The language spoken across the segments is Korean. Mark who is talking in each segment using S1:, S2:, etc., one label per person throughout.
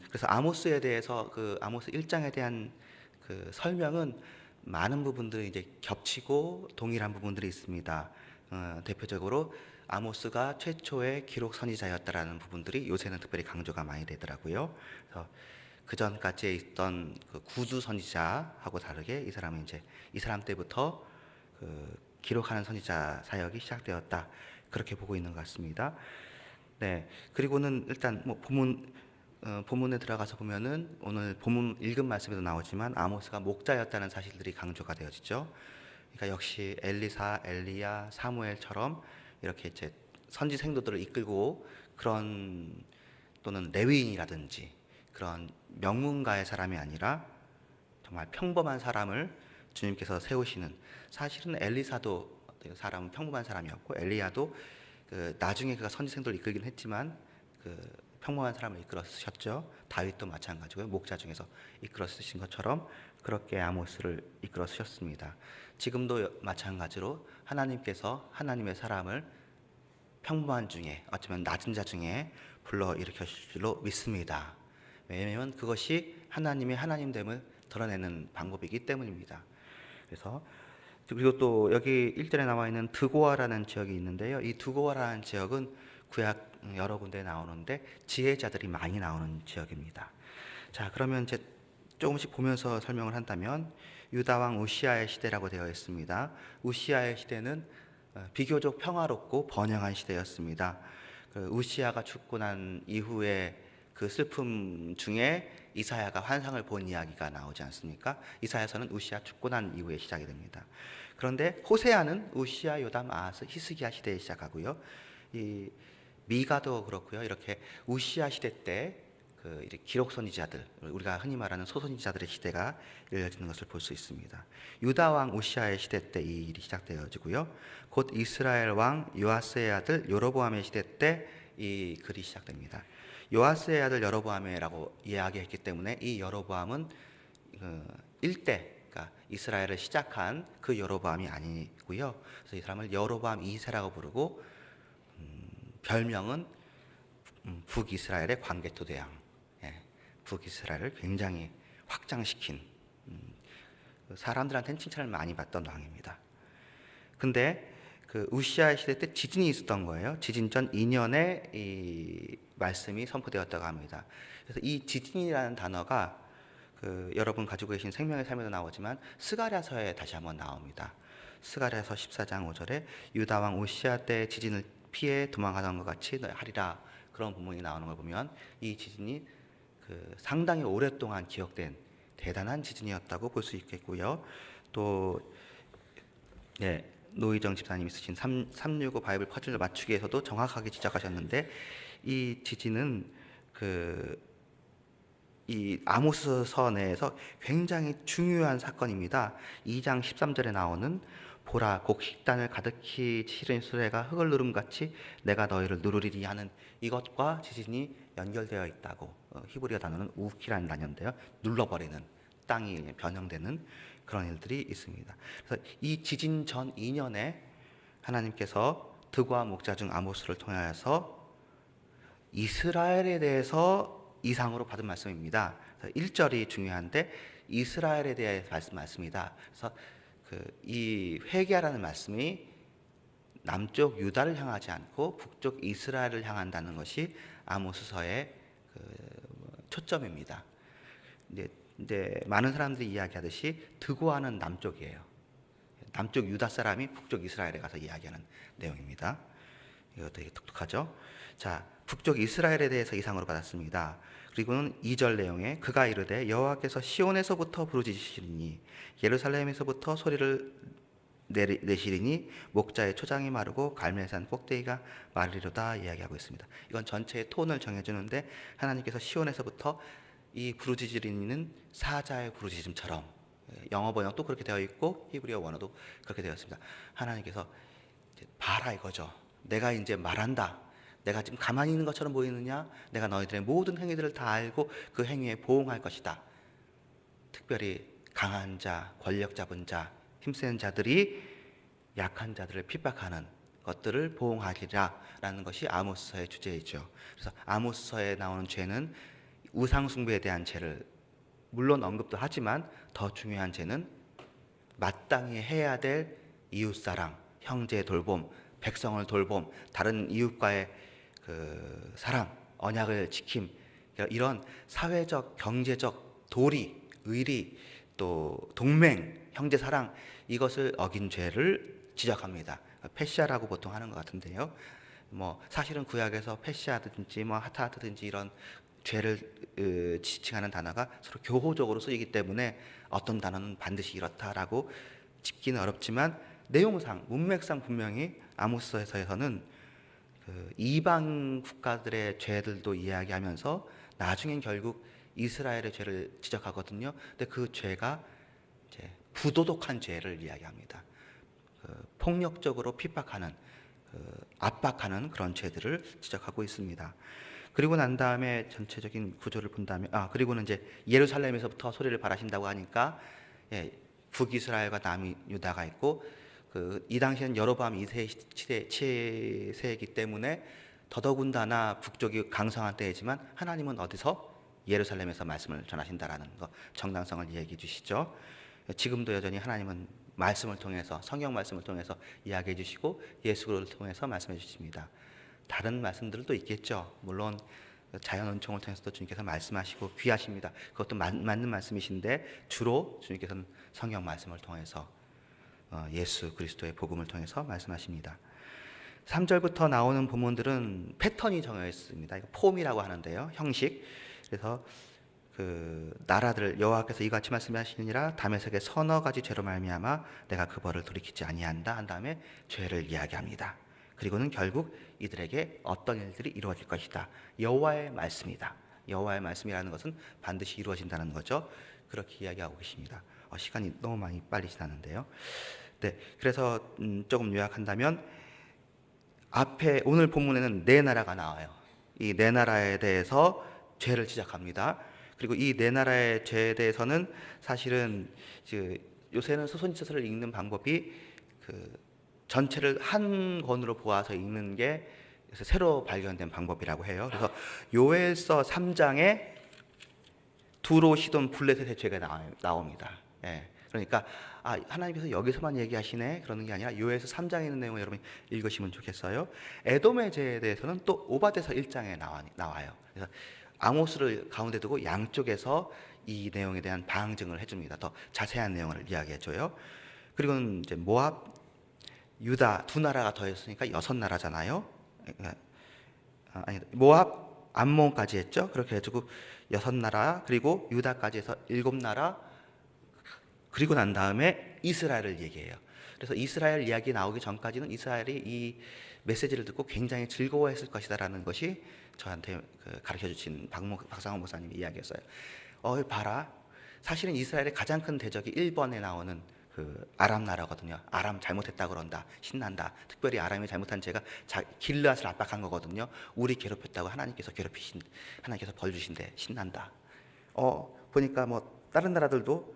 S1: 그래서 아모스에 대해서 그 아모스 1장에 대한 그 설명은 많은 부분들이 이제 겹치고 동일한 부분들이 있습니다. 대표적으로 아모스가 최초의 기록 선지자였다라는 부분들이 요새는 특별히 강조가 많이 되더라고요. 그래서 그 전까지에 있던 그 구두 선지자하고 다르게 이 사람은 이제 이 사람 때부터 그 기록하는 선지자 사역이 시작되었다, 그렇게 보고 있는 것 같습니다. 네, 그리고는 일단 뭐 본문에 들어가서 보면은 오늘 본문 읽은 말씀에도 나오지만 아모스가 목자였다는 사실들이 강조가 되어지죠. 그러니까 역시 엘리사, 엘리야, 사무엘처럼 이렇게 이제 선지 생도들을 이끌고 그런, 또는 레위인이라든지 그런 명문가의 사람이 아니라 정말 평범한 사람을 주님께서 세우시는, 사실은 엘리사도 사람은 평범한 사람이었고 엘리야도 그 나중에 그가 선지생도를 이끌긴 했지만 그 평범한 사람을 이끌어 쓰셨죠. 다윗도 마찬가지고요. 목자 중에서 이끌어 쓰신 것처럼 그렇게 아모스를 이끌어 쓰셨습니다. 지금도 마찬가지로 하나님께서 하나님의 사람을 평범한 중에, 어쩌면 낮은 자 중에 불러 일으키실 줄로 믿습니다. 왜냐하면 그것이 하나님의 하나님됨을 드러내는 방법이기 때문입니다. 그래서 그리고 또 여기 1절에 나와 있는 드고아라는 지역이 있는데요. 이 드고아라는 지역은 구약 여러 군데 나오는데 지혜자들이 많이 나오는 지역입니다. 자, 그러면 이제 조금씩 보면서 설명을 한다면 유다 왕 우시아의 시대라고 되어 있습니다. 우시아의 시대는 비교적 평화롭고 번영한 시대였습니다. 그 우시아가 죽고 난 이후에 그 슬픔 중에 이사야가 환상을 본 이야기가 나오지 않습니까? 이사야서는 우시아 죽고 난 이후에 시작이 됩니다. 그런데 호세아는 우시아, 요담, 아하스, 히스기야 시대에 시작하고요. 이 미가도 그렇고요. 이렇게 우시아 시대 때 그 기록 선지자들, 우리가 흔히 말하는 소선지자들의 시대가 열려지는 것을 볼 수 있습니다. 유다 왕 우시아의 시대 때 이 일이 시작되어지고요. 곧 이스라엘 왕 요아스의 아들 여로보암의 시대 때 이 글이 시작됩니다. 요아스의 아들 여로보암이라고 이야기했기 때문에 이 여로보암은 일대, 그러니까 이스라엘을 시작한 그 여로보암이 아니고요. 그래서 이 사람을 여로보암 2세라고 부르고 별명은 북이스라엘의 광개토대왕, 북이스라엘을 굉장히 확장시킨, 사람들한테는 칭찬을 많이 받던 왕입니다. 근데 그 우시아 시대 때 지진이 있었던 거예요. 지진 전 2년에 이 말씀이 선포되었다고 합니다. 그래서 이 지진이라는 단어가 그 여러분 가지고 계신 생명의 삶에도 나오지만 스가랴서에 다시 한번 나옵니다. 스가랴서 14장 5절에 유다 왕 우시아 때 지진을 피해 도망가던 것 같이 하리라, 그런 부분이 나오는 걸 보면 이 지진이 그 상당히 오랫동안 기억된 대단한 지진이었다고 볼 수 있겠고요. 또 노희정 집사님이 쓰신 365 바이블 퍼즐 맞추기에서도 정확하게 지적하셨는데, 이 지진은 이 아모스서 내에서 굉장히 중요한 사건입니다. 2장 13절에 나오는 보라 곡 식단을 가득히 치른 수레가 흙을 누름같이 내가 너희를 누르리니 하는 이것과 지진이 연결되어 있다고, 히브리어 단어는 우키라는 단어인데요. 눌러버리는, 땅이 변형되는 그런 일들이 있습니다. 그래서 이 지진 전 2년에 하나님께서 드고아 목자 중 아모스를 통하여서 이스라엘에 대해서 이상으로 받은 말씀입니다. 1절이 중요한데 이스라엘에 대해 말씀이다. 그래서 이 회개하라는 말씀이 남쪽 유다를 향하지 않고 북쪽 이스라엘을 향한다는 것이 아모스서의 초점입니다. 근데 많은 사람들이 이야기하듯이 드고아는 남쪽이에요. 남쪽 유다 사람이 북쪽 이스라엘에 가서 이야기하는 내용입니다. 이거 되게 독특하죠? 자, 북쪽 이스라엘에 대해서 이상으로 받았습니다. 그리고는 2절 내용에 그가 이르되 여호와께서 시온에서부터 부르짖으시리니 예루살렘에서부터 소리를 내시리니 목자의 초장이 마르고 갈멜산 꼭대기가 마르리로다 이야기하고 있습니다. 이건 전체의 톤을 정해주는데 하나님께서 시온에서부터, 이 부르짖으리니는 사자의 부르짖음처럼, 영어 번역도 그렇게 되어 있고 히브리어 원어도 그렇게 되어 있습니다. 하나님께서 봐라 이거죠. 내가 이제 말한다. 내가 지금 가만히 있는 것처럼 보이느냐? 내가 너희들의 모든 행위들을 다 알고 그 행위에 보응할 것이다. 특별히 강한 자, 권력 잡은 자, 힘센 자들이 약한 자들을 핍박하는 것들을 보응하리라 라는 것이 아모스서의 주제이죠. 그래서 아모스서에 나오는 죄는 우상 숭배에 대한 죄를 물론 언급도 하지만 더 중요한 죄는 마땅히 해야 될 이웃사랑, 형제 돌봄, 백성을 돌봄, 다른 이웃과의 그 사랑, 언약을 지킴, 이런 사회적, 경제적 도리, 의리, 또 동맹, 형제 사랑, 이것을 어긴 죄를 지적합니다. 패시아라고 보통 하는 것 같은데요. 뭐 사실은 구약에서 패시아든지 뭐 하타하트든지 이런 죄를 지칭하는 단어가 서로 교호적으로 쓰이기 때문에 어떤 단어는 반드시 이렇다라고 짚기는 어렵지만 내용상 문맥상 분명히 아모스서에서는 그 이방 국가들의 죄들도 이야기하면서 나중엔 결국 이스라엘의 죄를 지적하거든요. 근데 그 죄가 이제 부도덕한 죄를 이야기합니다. 그 폭력적으로 핍박하는, 압박하는 그런 죄들을 지적하고 있습니다. 그리고 난 다음에 전체적인 구조를 본다면, 그리고는 이제 예루살렘에서부터 소리를 발하신다고 하니까, 예, 북이스라엘과 남유다가 있고, 이 당시에는 여로보암 2세 치세이기 때문에 더더군다나 북쪽이 강성한 때이지만 하나님은 어디서? 예루살렘에서 말씀을 전하신다라는 거, 정당성을 이야기해 주시죠. 지금도 여전히 하나님은 말씀을 통해서, 성경 말씀을 통해서 이야기해 주시고 예수를 통해서 말씀해 주십니다. 다른 말씀들도 있겠죠. 물론 자연 은총을 통해서도 주님께서 말씀하시고 귀하십니다. 그것도 맞는 말씀이신데 주로 주님께서는 성경 말씀을 통해서 예수 그리스도의 복음을 통해서 말씀하십니다. 3절부터 나오는 본문들은 패턴이 정해 있습니다. 이거 폼이라고 하는데요. 형식. 그래서 그 나라들 여호와께서 이같이 말씀하시니라 다메섹의 서너 가지 죄로 말미암아 내가 그 벌을 돌이키지 아니한다 한 다음에 죄를 이야기합니다. 그리고는 결국 이들에게 어떤 일들이 이루어질 것이다. 여호와의 말씀이다. 여호와의 말씀이라는 것은 반드시 이루어진다는 거죠. 그렇게 이야기하고 계십니다. 시간이 너무 많이 빨리 지나는데요. 네, 그래서 조금 요약한다면 앞에 오늘 본문에는 네 나라가 나와요. 이 네 나라에 대해서 죄를 지적합니다. 그리고 이 네 나라의 죄에 대해서는 사실은 요새는 소선지서를 읽는 방법이 전체를 한 권으로 보아서 읽는 게 새로 발견된 방법이라고 해요. 그래서 요엘서 3장에 두로 시돈 블레셋의 죄가 나옵니다. 예. 그러니까 하나님께서 여기서만 얘기하시네 그러는 게 아니라 요엘서 3장에 있는 내용을 여러분이 읽으시면 좋겠어요. 에돔의 죄에 대해서는 또 오바데서 1장에 나와요. 그래서 아모스를 가운데 두고 양쪽에서 이 내용에 대한 방증을 해줍니다. 더 자세한 내용을 이야기해줘요. 그리고는 이제 모압, 유다 두 나라가 더했으니까 6나라잖아요. 모압, 암몬까지 했죠. 그렇게 해주고 6나라, 그리고 유다까지 해서 7나라, 그리고 난 다음에 이스라엘을 얘기해요. 그래서 이스라엘 이야기 나오기 전까지는 이스라엘이 이 메시지를 듣고 굉장히 즐거워했을 것이다라는 것이 저한테 가르쳐 주신 박상원 목사님의 이야기였어요. 봐라. 사실은 이스라엘의 가장 큰 대적이 1번에 나오는 아람 나라거든요. 아람 잘못했다 그런다. 신난다. 특별히 아람이 잘못한 죄가 길르앗을 압박한 거거든요. 우리 괴롭혔다고 하나님께서 하나님께서 벌 주신대. 신난다. 보니까 뭐 다른 나라들도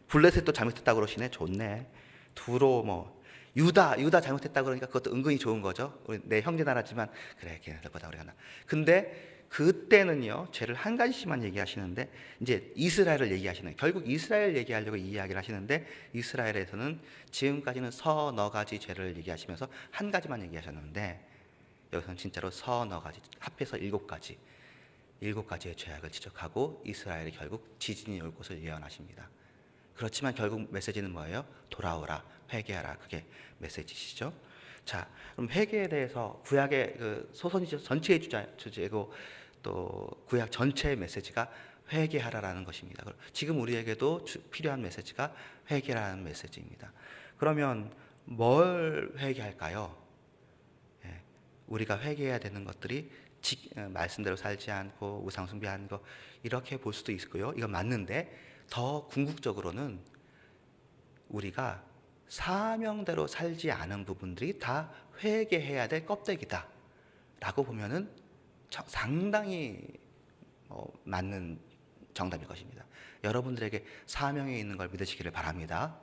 S1: 블레셋도 잘못했다 그러시네. 좋네. 두로 유다 잘못했다 그러니까 그것도 은근히 좋은 거죠. 내 형제 나라지만 그래 걔네들보다 우리가 나. 근데 그때는요 죄를 한 가지씩만 얘기하시는데 이제 이스라엘을 얘기하시는, 결국 이스라엘 얘기하려고 이 이야기를 하시는데 이스라엘에서는 지금까지는 서너 가지 죄를 얘기하시면서 한 가지만 얘기하셨는데 여기서는 진짜로 서너 가지 합해서 7가지의 죄악을 지적하고 이스라엘이 결국 지진이 올 것을 예언하십니다. 그렇지만 결국 메시지는 뭐예요? 돌아오라, 회개하라. 그게 메시지시죠. 자, 그럼 회개에 대해서 구약의 소선지서 전체의 주제고 또 구약 전체의 메시지가 회개하라라는 것입니다. 지금 우리에게도 필요한 메시지가 회개라는 메시지입니다. 그러면 뭘 회개할까요? 우리가 회개해야 되는 것들이 말씀대로 살지 않고 우상 숭배하는 거 이렇게 볼 수도 있고요. 이건 맞는데 더 궁극적으로는 우리가 사명대로 살지 않은 부분들이 다 회개해야 될 껍데기다 라고 보면은 상당히 맞는 정답일 것입니다. 여러분들에게 사명이 있는 걸 믿으시기를 바랍니다.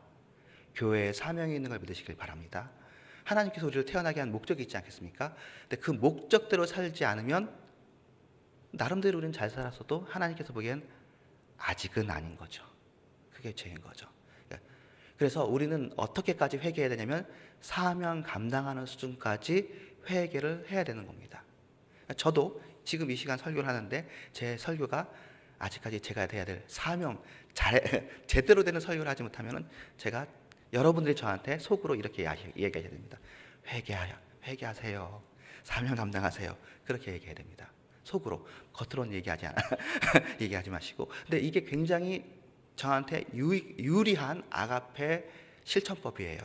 S1: 교회에 사명이 있는 걸 믿으시길 바랍니다. 하나님께서 우리를 태어나게 한 목적이 있지 않겠습니까? 근데 그 목적대로 살지 않으면 나름대로 우리는 잘 살았어도 하나님께서 보기엔 아직은 아닌 거죠. 그게 죄인 거죠. 그래서 우리는 어떻게까지 회개해야 되냐면 사명 감당하는 수준까지 회개를 해야 되는 겁니다. 저도 지금 이 시간 설교를 하는데 제 설교가 아직까지 제가 해야 될 사명 제대로 되는 설교를 하지 못하면 제가 여러분들이 저한테 속으로 이렇게 얘기해야 됩니다. 회개하세요. 사명 감당하세요. 그렇게 얘기해야 됩니다. 속으로. 겉으로는 얘기하지 마시고. 근데 이게 굉장히 저한테 유리한 아가페 실천법이에요.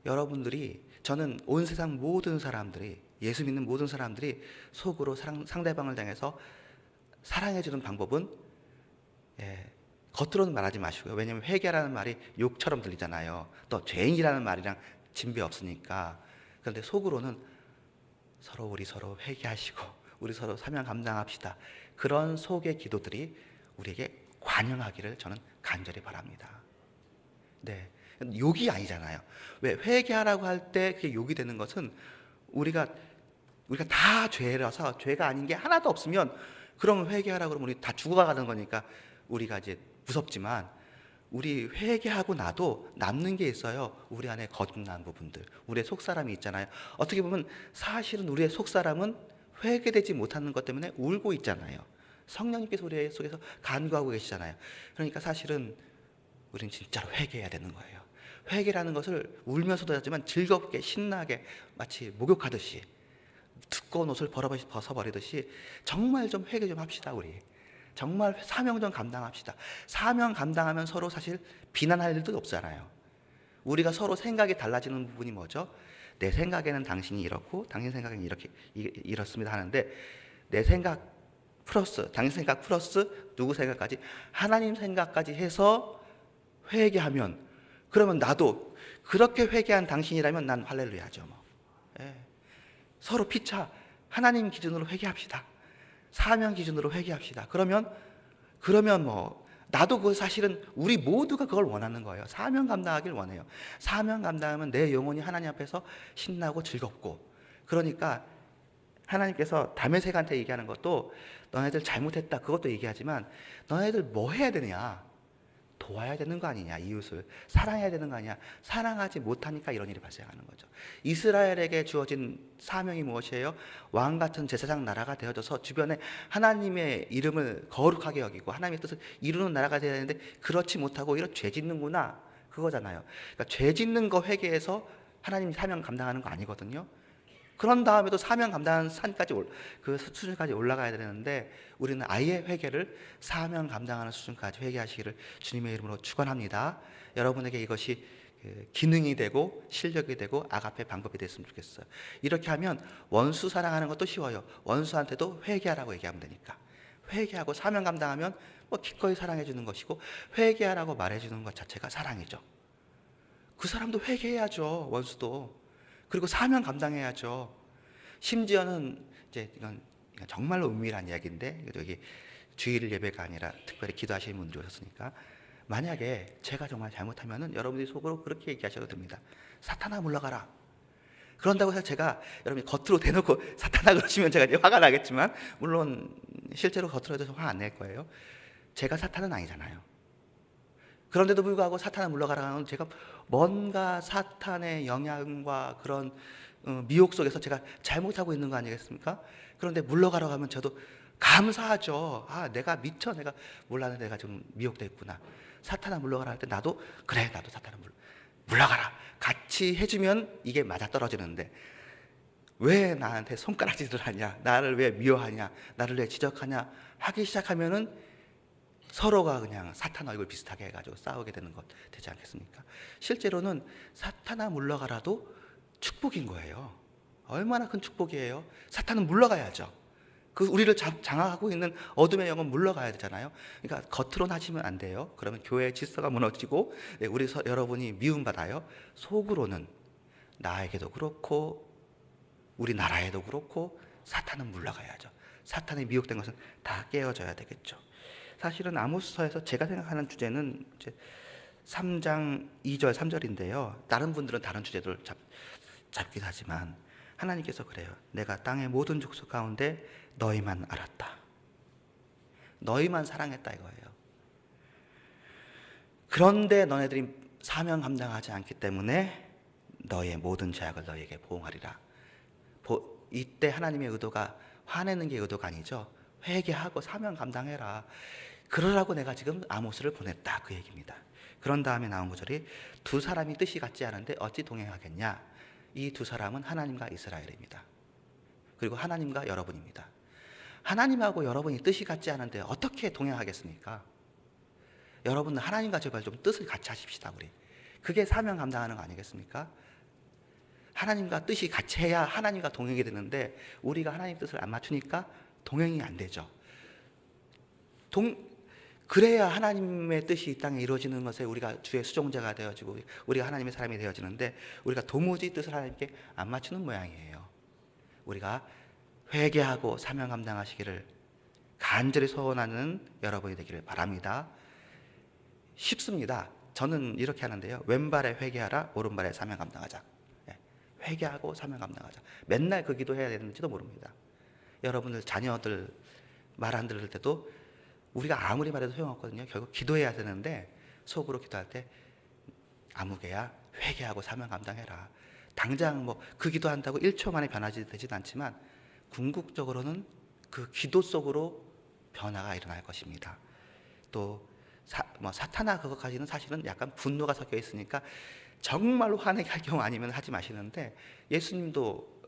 S1: 여러분들이, 저는 온 세상 모든 사람들이, 예수 믿는 모든 사람들이 속으로 상대방을 향해서 사랑해주는 방법은 겉으로는 말하지 마시고요. 왜냐하면 회개라는 말이 욕처럼 들리잖아요. 또 죄인이라는 말이랑 진배 없으니까. 그런데 속으로는 우리 서로 회개하시고 우리 서로 사명 감당합시다. 그런 속의 기도들이 우리에게 관영하기를 저는 간절히 바랍니다. 네, 욕이 아니잖아요. 왜 회개하라고 할 때 그게 욕이 되는 것은 우리가 다 죄라서, 죄가 아닌 게 하나도 없으면 그러면 회개하라고 그러면 우리 다 죽어가는 거니까 우리가 이제 무섭지만, 우리 회개하고 나도 남는 게 있어요. 우리 안에 거듭난 부분들, 우리의 속사람이 있잖아요. 어떻게 보면 사실은 우리의 속사람은 회개되지 못하는 것 때문에 울고 있잖아요. 성령님께서 우리 속에서 간구하고 계시잖아요. 그러니까 사실은 우리는 진짜로 회개해야 되는 거예요. 회개라는 것을 울면서도 하지만 즐겁게 신나게 마치 목욕하듯이 두꺼운 옷을 벗어버리듯이 정말 좀 회개 좀 합시다. 우리 정말 사명 좀 감당합시다. 사명 감당하면 서로 사실 비난할 일도 없잖아요. 우리가 서로 생각이 달라지는 부분이 뭐죠? 내 생각에는 당신이 이렇고 당신 생각에는 이렇습니다 하는데, 내 생각 플러스 당신 생각 플러스 누구 생각까지, 하나님 생각까지 해서 회개하면, 그러면 나도 그렇게 회개한 당신이라면 난 할렐루야죠. 서로 피차 하나님 기준으로 회개합시다. 사명 기준으로 회개합시다. 그러면 나도 그 사실은 우리 모두가 그걸 원하는 거예요. 사명 감당하길 원해요. 사명 감당하면 내 영혼이 하나님 앞에서 신나고 즐겁고. 그러니까 하나님께서 다메섹한테 얘기하는 것도, 너네들 잘못했다 그것도 얘기하지만 너네들 뭐 해야 되느냐, 도와야 되는 거 아니냐, 이웃을 사랑해야 되는 거 아니냐. 사랑하지 못하니까 이런 일이 발생하는 거죠. 이스라엘에게 주어진 사명이 무엇이에요? 왕같은 제사장 나라가 되어져서 주변에 하나님의 이름을 거룩하게 여기고 하나님의 뜻을 이루는 나라가 되어야 되는데, 그렇지 못하고 오히려 죄 짓는구나, 그거잖아요. 그러니까 죄 짓는 거 회개해서 하나님 사명 감당하는 거 아니거든요. 그런 다음에도 사명 감당하는 그 수준까지 올라가야 되는데, 우리는 아예 회개를 사명 감당하는 수준까지 회개하시기를 주님의 이름으로 축원합니다. 여러분에게 이것이 기능이 되고 실력이 되고 아가페 방법이 됐으면 좋겠어요. 이렇게 하면 원수 사랑하는 것도 쉬워요. 원수한테도 회개하라고 얘기하면 되니까. 회개하고 사명 감당하면 기꺼이 사랑해 주는 것이고, 회개하라고 말해 주는 것 자체가 사랑이죠. 그 사람도 회개해야죠. 원수도. 그리고 사명 감당해야죠. 심지어는 이제 이건 정말로 은밀한 이야기인데, 여기 주일 예배가 아니라 특별히 기도하시는 분들이 오셨으니까, 만약에 제가 정말 잘못하면은 여러분들이 속으로 그렇게 얘기하셔도 됩니다. 사탄아 물러가라. 그런다고 해서 제가 여러분이 겉으로 대놓고 사탄아 그러시면 제가 이제 화가 나겠지만, 물론 실제로 겉으로 해도 화 안 낼 거예요. 제가 사탄은 아니잖아요. 그런데도 불구하고 사탄아 물러가라 하는, 제가 뭔가 사탄의 영향과 그런 미혹 속에서 제가 잘못하고 있는 거 아니겠습니까? 그런데 물러가라고 하면 저도 감사하죠. 내가 미쳐, 내가 몰랐는데 내가 좀 미혹됐구나. 사탄아 물러가라 할 때 나도 사탄아 물러가라 같이 해주면 이게 맞아떨어지는데, 왜 나한테 손가락질을 하냐, 나를 왜 미워하냐, 나를 왜 지적하냐 하기 시작하면은 서로가 그냥 사탄 얼굴 비슷하게 해가지고 싸우게 되는 것 되지 않겠습니까? 실제로는 사탄아 물러가라도 축복인 거예요. 얼마나 큰 축복이에요. 사탄은 물러가야죠. 우리를 장악하고 있는 어둠의 영은 물러가야 되잖아요. 그러니까 겉으로는 하시면 안 돼요. 그러면 교회의 질서가 무너지고 여러분이 미움받아요. 속으로는 나에게도 그렇고 우리 나라에도 그렇고 사탄은 물러가야죠. 사탄이 미혹된 것은 다 깨어져야 되겠죠. 사실은 아모스서에서 제가 생각하는 주제는 이제 3장 2절 3절인데요. 다른 분들은 다른 주제를 잡긴 하지만, 하나님께서 그래요. 내가 땅의 모든 족속 가운데 너희만 알았다. 너희만 사랑했다 이거예요. 그런데 너네들이 사명 감당하지 않기 때문에 너의 모든 죄악을 너희에게 보응하리라. 이때 하나님의 의도가 화내는 게 의도가 아니죠. 회개하고 사명 감당해라. 그러라고 내가 지금 아모스를 보냈다 그 얘기입니다. 그런 다음에 나온 구절이 두 사람이 뜻이 같지 않은데 어찌 동행하겠냐. 이 두 사람은 하나님과 이스라엘입니다. 그리고 하나님과 여러분입니다. 하나님하고 여러분이 뜻이 같지 않은데 어떻게 동행하겠습니까? 여러분은 하나님과 제발 좀 뜻을 같이 하십시다. 우리 그게 사명 감당하는 거 아니겠습니까? 하나님과 뜻이 같이 해야 하나님과 동행이 되는데 우리가 하나님 뜻을 안 맞추니까 동행이 안 되죠. 그래야 하나님의 뜻이 이 땅에 이루어지는 것에 우리가 주의 수종자가 되어지고 우리가 하나님의 사람이 되어지는데 우리가 도무지 뜻을 하나님께 안 맞추는 모양이에요. 우리가 회개하고 사명 감당하시기를 간절히 소원하는 여러분이 되기를 바랍니다. 쉽습니다. 저는 이렇게 하는데요. 왼발에 회개하라, 오른발에 사명 감당하자. 회개하고 사명 감당하자. 맨날 그 기도해야 되는지도 모릅니다. 여러분들 자녀들 말 안 들을 때도 우리가 아무리 말해도 소용없거든요. 결국 기도해야 되는데 속으로 기도할 때 아무개야 회개하고 사명 감당해라. 당장 뭐 그 기도한다고 1초 만에 변화되지는 않지만 궁극적으로는 그 기도 속으로 변화가 일어날 것입니다. 또 사탄아 그것까지는 사실은 약간 분노가 섞여 있으니까 정말로 화내게 할 경우 아니면 하지 마시는데 예수님도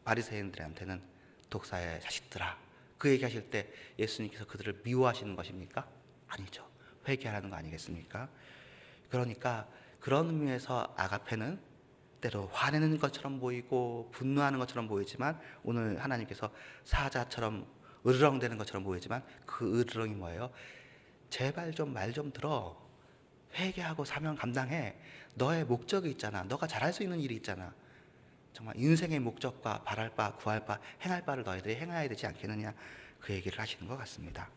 S1: 바리새인들한테는 독사의 자식들아 그 얘기하실 때 예수님께서 그들을 미워하시는 것입니까? 아니죠. 회개하라는 거 아니겠습니까? 그러니까 그런 의미에서 아가페는 때로 화내는 것처럼 보이고 분노하는 것처럼 보이지만 오늘 하나님께서 사자처럼 으르렁대는 것처럼 보이지만 그 으르렁이 뭐예요? 제발 좀 말 좀 들어. 회개하고 사명 감당해. 너의 목적이 있잖아. 너가 잘할 수 있는 일이 있잖아. 정말 인생의 목적과 바랄 바, 구할 바, 행할 바를 너희들이 행해야 되지 않겠느냐 그 얘기를 하시는 것 같습니다.